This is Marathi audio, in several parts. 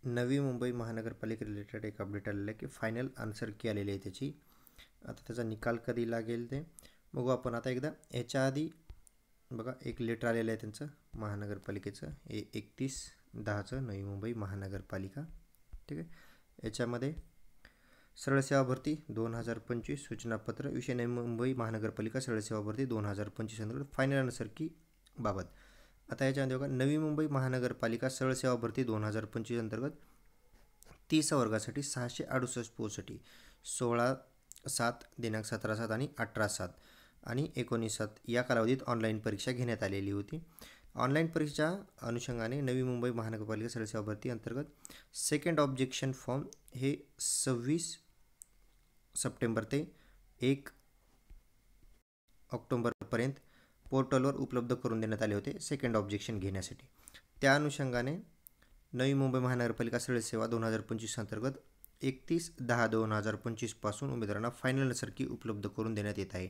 नवी मुंबई महानगरपालिका रिलेटेड एक अपडेट आलेलं आहे की फायनल आन्सर की आलेली आहे त्याची. आता त्याचा निकाल कधी लागेल ते बघू आपण आता एकदा. याच्या आधी बघा एक लेटर आलेलं आहे त्यांचं महानगरपालिकेचं 31/10चं नवी मुंबई महानगरपालिका. ठीक आहे. याच्यामध्ये सरळ सेवा भरती 2025 सूचनापत्र विषय नवी मुंबई महानगरपालिका सरळ सेवा भरती 2025 अंतर्गत फायनल आन्सर की बाबत. आता याच्यामध्ये बघा नवी मुंबई महानगरपालिका सरळ सेवा भरती 2025 अंतर्गत 30 वर्गासाठी 668 पोस्टसाठी 16/7 दिनांक 17/7 आणि 18/7 आणि 19/7 या कालावधीत ऑनलाईन परीक्षा घेण्यात आलेली होती. ऑनलाईन परीक्षेच्या अनुषंगाने नवी मुंबई महानगरपालिका सरळ सेवा भरती अंतर्गत सेकंड ऑब्जेक्शन फॉर्म हे 26 सप्टेंबर ते 1 ऑक्टोबरपर्यंत पोर्टलवर उपलब्ध करून देण्यात आले होते सेकंड ऑब्जेक्शन घेण्यासाठी. त्या अनुषंगाने नवी मुंबई महानगरपालिका सरळ सेवा 2025 अंतर्गत 31/10/2025 पासून उमेदवारांना फायनल आन्सर की उपलब्ध करून देण्यात येत आहे.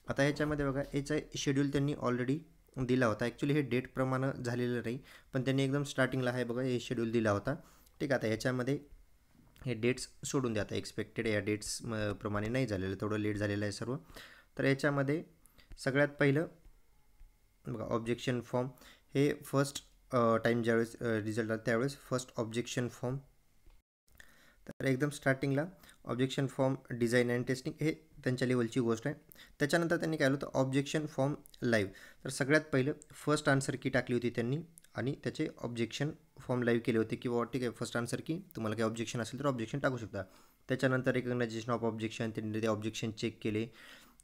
आता ह्याच्यामध्ये बघा याचा शेड्यूल त्यांनी ऑलरेडी दिला होता. ॲक्च्युली हे डेट प्रमाणे झालेलं नाही, पण त्यांनी एकदम स्टार्टिंगला आहे बघा हे शेड्यूल दिला होता. ठीक आहे. आता याच्यामध्ये हे डेट्स सोडून द्या. आता एक्सपेक्टेड या डेट्स प्रमाणे नाही झालेलं, थोडं लेट झालेलं आहे सर्व. तर याच्यामध्ये सगळ्यात पहिलं बघा ऑब्जेक्शन फॉर्म हे फर्स्ट टाईम ज्यावेळेस रिझल्ट आला त्यावेळेस फर्स्ट ऑब्जेक्शन फॉर्म. तर एकदम स्टार्टिंगला objection form design and testing हे त्यांच्या लेवलची गोष्ट आहे. त्याच्यानंतर त्यांनी काय होतं ऑब्जेक्शन फॉर्म लाईव्ह. तर सगळ्यात पहिलं फर्स्ट आन्सर की टाकली होती त्यांनी आणि त्याचे ऑब्जेक्शन फॉर्म लाईव्ह केले होते की बाबा ठीक आहे फर्स्ट आन्सर की तुम्हाला काही ऑब्जेक्शन असेल तर ऑब्जेक्शन टाकू शकता. त्याच्यानंतर रिकग्नायझेशन ऑफ ऑब्जेक्शन त्यांनी ते ऑब्जेक्शन चेक केले.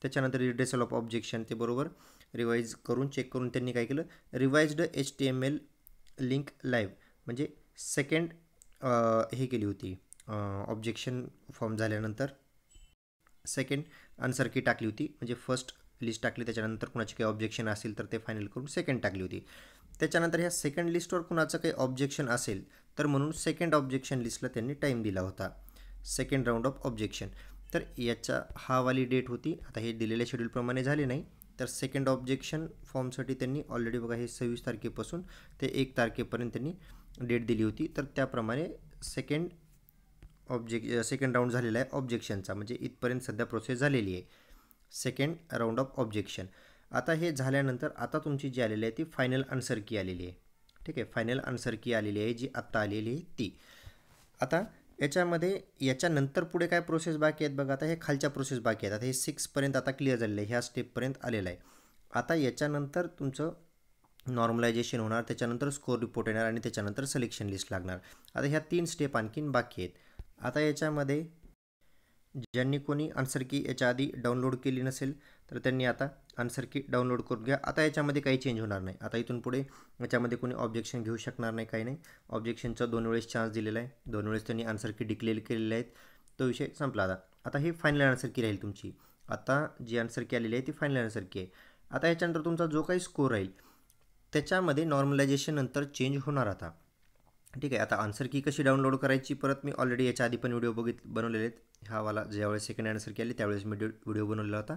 त्याच्यानंतर रिड्रेसल ऑफ ऑब्जेक्शन ते बरोबर रिवाईज करून चेक करून त्यांनी काय केलं रिवाइज्ड HTML लिंक लाईव्ह म्हणजे सेकंड हे केली होती. ऑब्जेक्शन फॉर्म झाल्यानंतर सेकंड आन्सर की टाकली होती. म्हणजे फर्स्ट लिस्ट टाकली त्याच्यानंतर कुणाची काही ऑब्जेक्शन असेल तर ते फायनल करून सेकंड टाकली होती. त्याच्यानंतर ह्या सेकंड लिस्टवर कुणाचं काही ऑब्जेक्शन असेल तर म्हणून सेकंड ऑब्जेक्शन लिस्टला त्यांनी टाईम दिला होता सेकंड राऊंड ऑफ ऑब्जेक्शन. तर याचा हा वाली डेट होती. आता हे दिलेल्या शेड्यूलप्रमाणे झाले नाही तर सेकंड ऑब्जेक्शन फॉर्मसाठी त्यांनी ऑलरेडी बघा हे 26 तारखेपासून ते 1 तारखेपर्यंत त्यांनी डेट दिली होती. तर त्याप्रमाणे सेकंड राऊंड झालेला आहे ऑब्जेक्शनचा म्हणजे इथपर्यंत सध्या प्रोसेस झालेली आहे सेकंड राऊंड ऑफ ऑब्जेक्शन. आता हे झाल्यानंतर आता तुमची जी आलेली आहे ती फायनल आन्सर की आलेली आहे. ठीक आहे. फायनल आन्सर की आलेली आहे जी आत्ता आलेली आहे ती. आता याच्यामध्ये याच्यानंतर पुढे काय प्रोसेस बाकी आहेत बघा. आता हे खालच्या प्रोसेस बाकी आहेत. आता हे 6पर्यंत आता क्लिअर झालेलं आहे, ह्या स्टेपपर्यंत आलेलं आहे. आता याच्यानंतर तुमचं नॉर्मलायझेशन होणार, त्याच्यानंतर स्कोअर रिपोर्ट येणार आणि त्याच्यानंतर सिलेक्शन लिस्ट लागणार. आता ह्या 3 स्टेप आणखीन बाकी आहेत. आता याच्यामध्ये ज्यांनी कोणी आन्सर की याच्या आधी डाउनलोड केली नसेल तर त्यांनी आता आन्सर की डाउनलोड करून घ्या. आता याच्यामध्ये काही चेंज होणार नाही. आता इथून पुढे याच्यामध्ये कोणी ऑब्जेक्शन घेऊ शकणार नाही, काही नाही. ऑब्जेक्शनचा 2 वेळेस चान्स दिलेला आहे, 2 वेळेस त्यांनी आन्सर की डिक्लेअर केलेले आहेत. तो विषय संपला. आता ही फायनल आन्सर की राहील तुमची. आता जी आन्सर की आलेली आहे ती फायनल आन्सर की आहे. आता याच्यानंतर तुमचा जो काही स्कोर राहील त्याच्यामध्ये नॉर्मलायझेशन नंतर चेंज होणार आता. ठीक आहे. आता आन्सर की कशी डाउनलोड करायची परत मी ऑलरेडी याच्या आधी पण व्हिडिओ बनवलेले आहेत. हा वाला ज्यावेळेस सेकंड आन्सर की आली त्यावेळेस मी व्हिडिओ बनवलेला होता,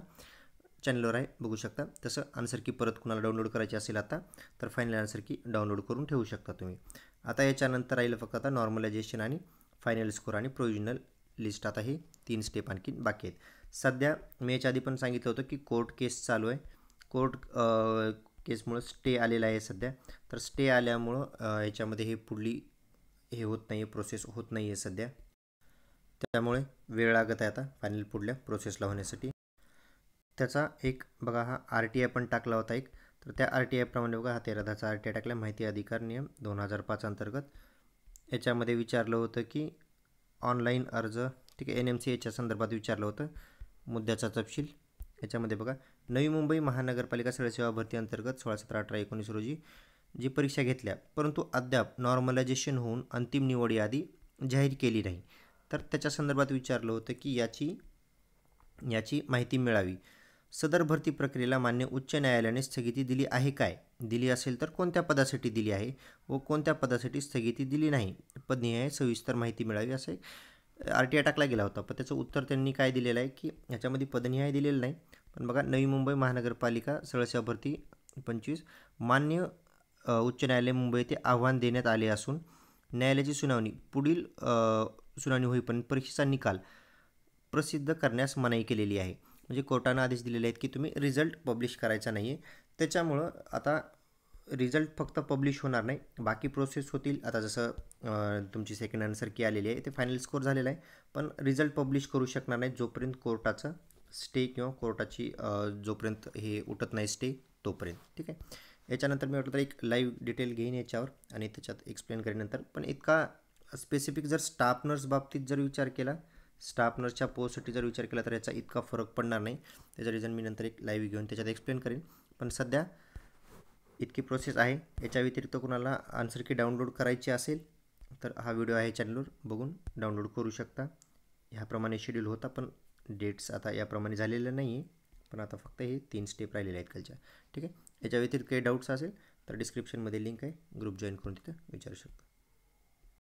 चॅनलवर आहे बघू शकता. तसं आन्सर की परत कुणाला डाउनलोड करायची असेल आता तर फायनल आन्सर की डाउनलोड करून ठेवू शकता तुम्ही. आता याच्यानंतर राहिलं फक्त आता नॉर्मलायझेशन आणि फायनल स्कोर आणि प्रोविजनल लिस्ट. आता हे 3 स्टेप आणखी बाकी आहेत. सध्या मी याच्या आधी पण सांगितलं होतं की कोर्ट केस चालू आहे. कोर्ट केसमुळं स्टे आलेला आहे सध्या. तर स्टे आल्यामुळं याच्यामध्ये हे पुढली हे होत नाही आहे, प्रोसेस होत नाही आहे सध्या. त्यामुळे वेळ लागत आहे आता फायनल पुढल्या प्रोसेसला होण्यासाठी. त्याचा एक बघा हा RTI पण टाकला होता एक. तर त्या RTI प्रमाणे बघा हा 13/10चा RTI टाकला माहिती अधिकार नियम 2005 अंतर्गत. याच्यामध्ये विचारलं होतं की ऑनलाईन अर्ज ठीक आहे NMC याच्या संदर्भात विचारलं होतं मुद्द्याचा तपशील. याच्यामध्ये बघा नवी मुंबई महानगरपालिका सरळ सेवा भरती अंतर्गत 16, 17, 18, 19 रोजी जी परीक्षा घेतल्या परंतु अद्याप नॉर्मलायझेशन होऊन अंतिम निवड यादी जाहीर केली नाही. तर त्याच्या संदर्भात विचारलं होतं की याची माहिती मिळावी. सदर भरती प्रक्रियेला मान्य उच्च न्यायालयाने स्थगिती दिली आहे काय, दिली असेल तर कोणत्या पदासाठी दिली आहे व कोणत्या पदासाठी स्थगिती दिली नाही, पदनिहाय सविस्तर माहिती मिळावी असे RTI टाकला गेला होता. पण त्याचं उत्तर त्यांनी काय दिलेलं आहे की याच्यामध्ये पदनिहाय दिलेलं नाही. पण बघा नवी मुंबई महानगरपालिका सरळ सेवा भरती 25 मान्य उच्च न्यायालय मुंबई येथे आव्हान देण्यात आले असून न्यायालयाची सुनावणी पुढील सुनावणी होईपर्यंत परीक्षेचा निकाल प्रसिद्ध करण्यास मनाई केलेली आहे. म्हणजे कोर्टानं आदेश दिलेले आहेत की तुम्ही रिझल्ट पब्लिश करायचा नाही आहे. त्याच्यामुळं आता रिझल्ट फक्त पब्लिश होणार नाही, बाकी प्रोसेस होतील. आता जसं तुमची सेकंड आन्सर की आलेली आहे ते फायनल स्कोर झालेला आहे, पण रिझल्ट पब्लिश करू शकणार नाही जोपर्यंत कोर्टाचा स्टे किंवा कोर्टाची जोपर्यंत हे उठत नाही स्टे तोपर्यंत. ठीक आहे. याच्यानंतर मी वाटलं तर एक लाईव्ह डिटेल घेईन याच्यावर आणि त्याच्यात एक्सप्लेन करेनंतर. पण इतका स्पेसिफिक जर स्टाफ नर्स बाबतीत जर विचार केला, स्टाफ नर्सच्या पोस्टसाठी जर विचार केला तर याचा इतका फरक पडणार नाही. त्याचं रिझन मी नंतर एक लाईव्ह घेऊन त्याच्यात एक्सप्लेन करेन. पण सध्या इतकी प्रोसेस आहे. याच्या व्यतिरिक्त कोणाला आन्सर की डाउनलोड करायची असेल तर हा व्हिडिओ आहे चॅनलवर बघून डाउनलोड करू शकता. ह्याप्रमाणे शेड्यूल होता, पण डेट्स आता याप्रमाणे झालेले नाही आहे, पण आता फक्त हे 3 स्टेप राहिलेले आहेत खालच्या. ठीक आहे. याच्या व्यतिरिक्त काही डाऊट्स असेल तर डिस्क्रिप्शनमध्ये लिंक आहे, ग्रुप जॉईन करून तिथं विचारू शकता.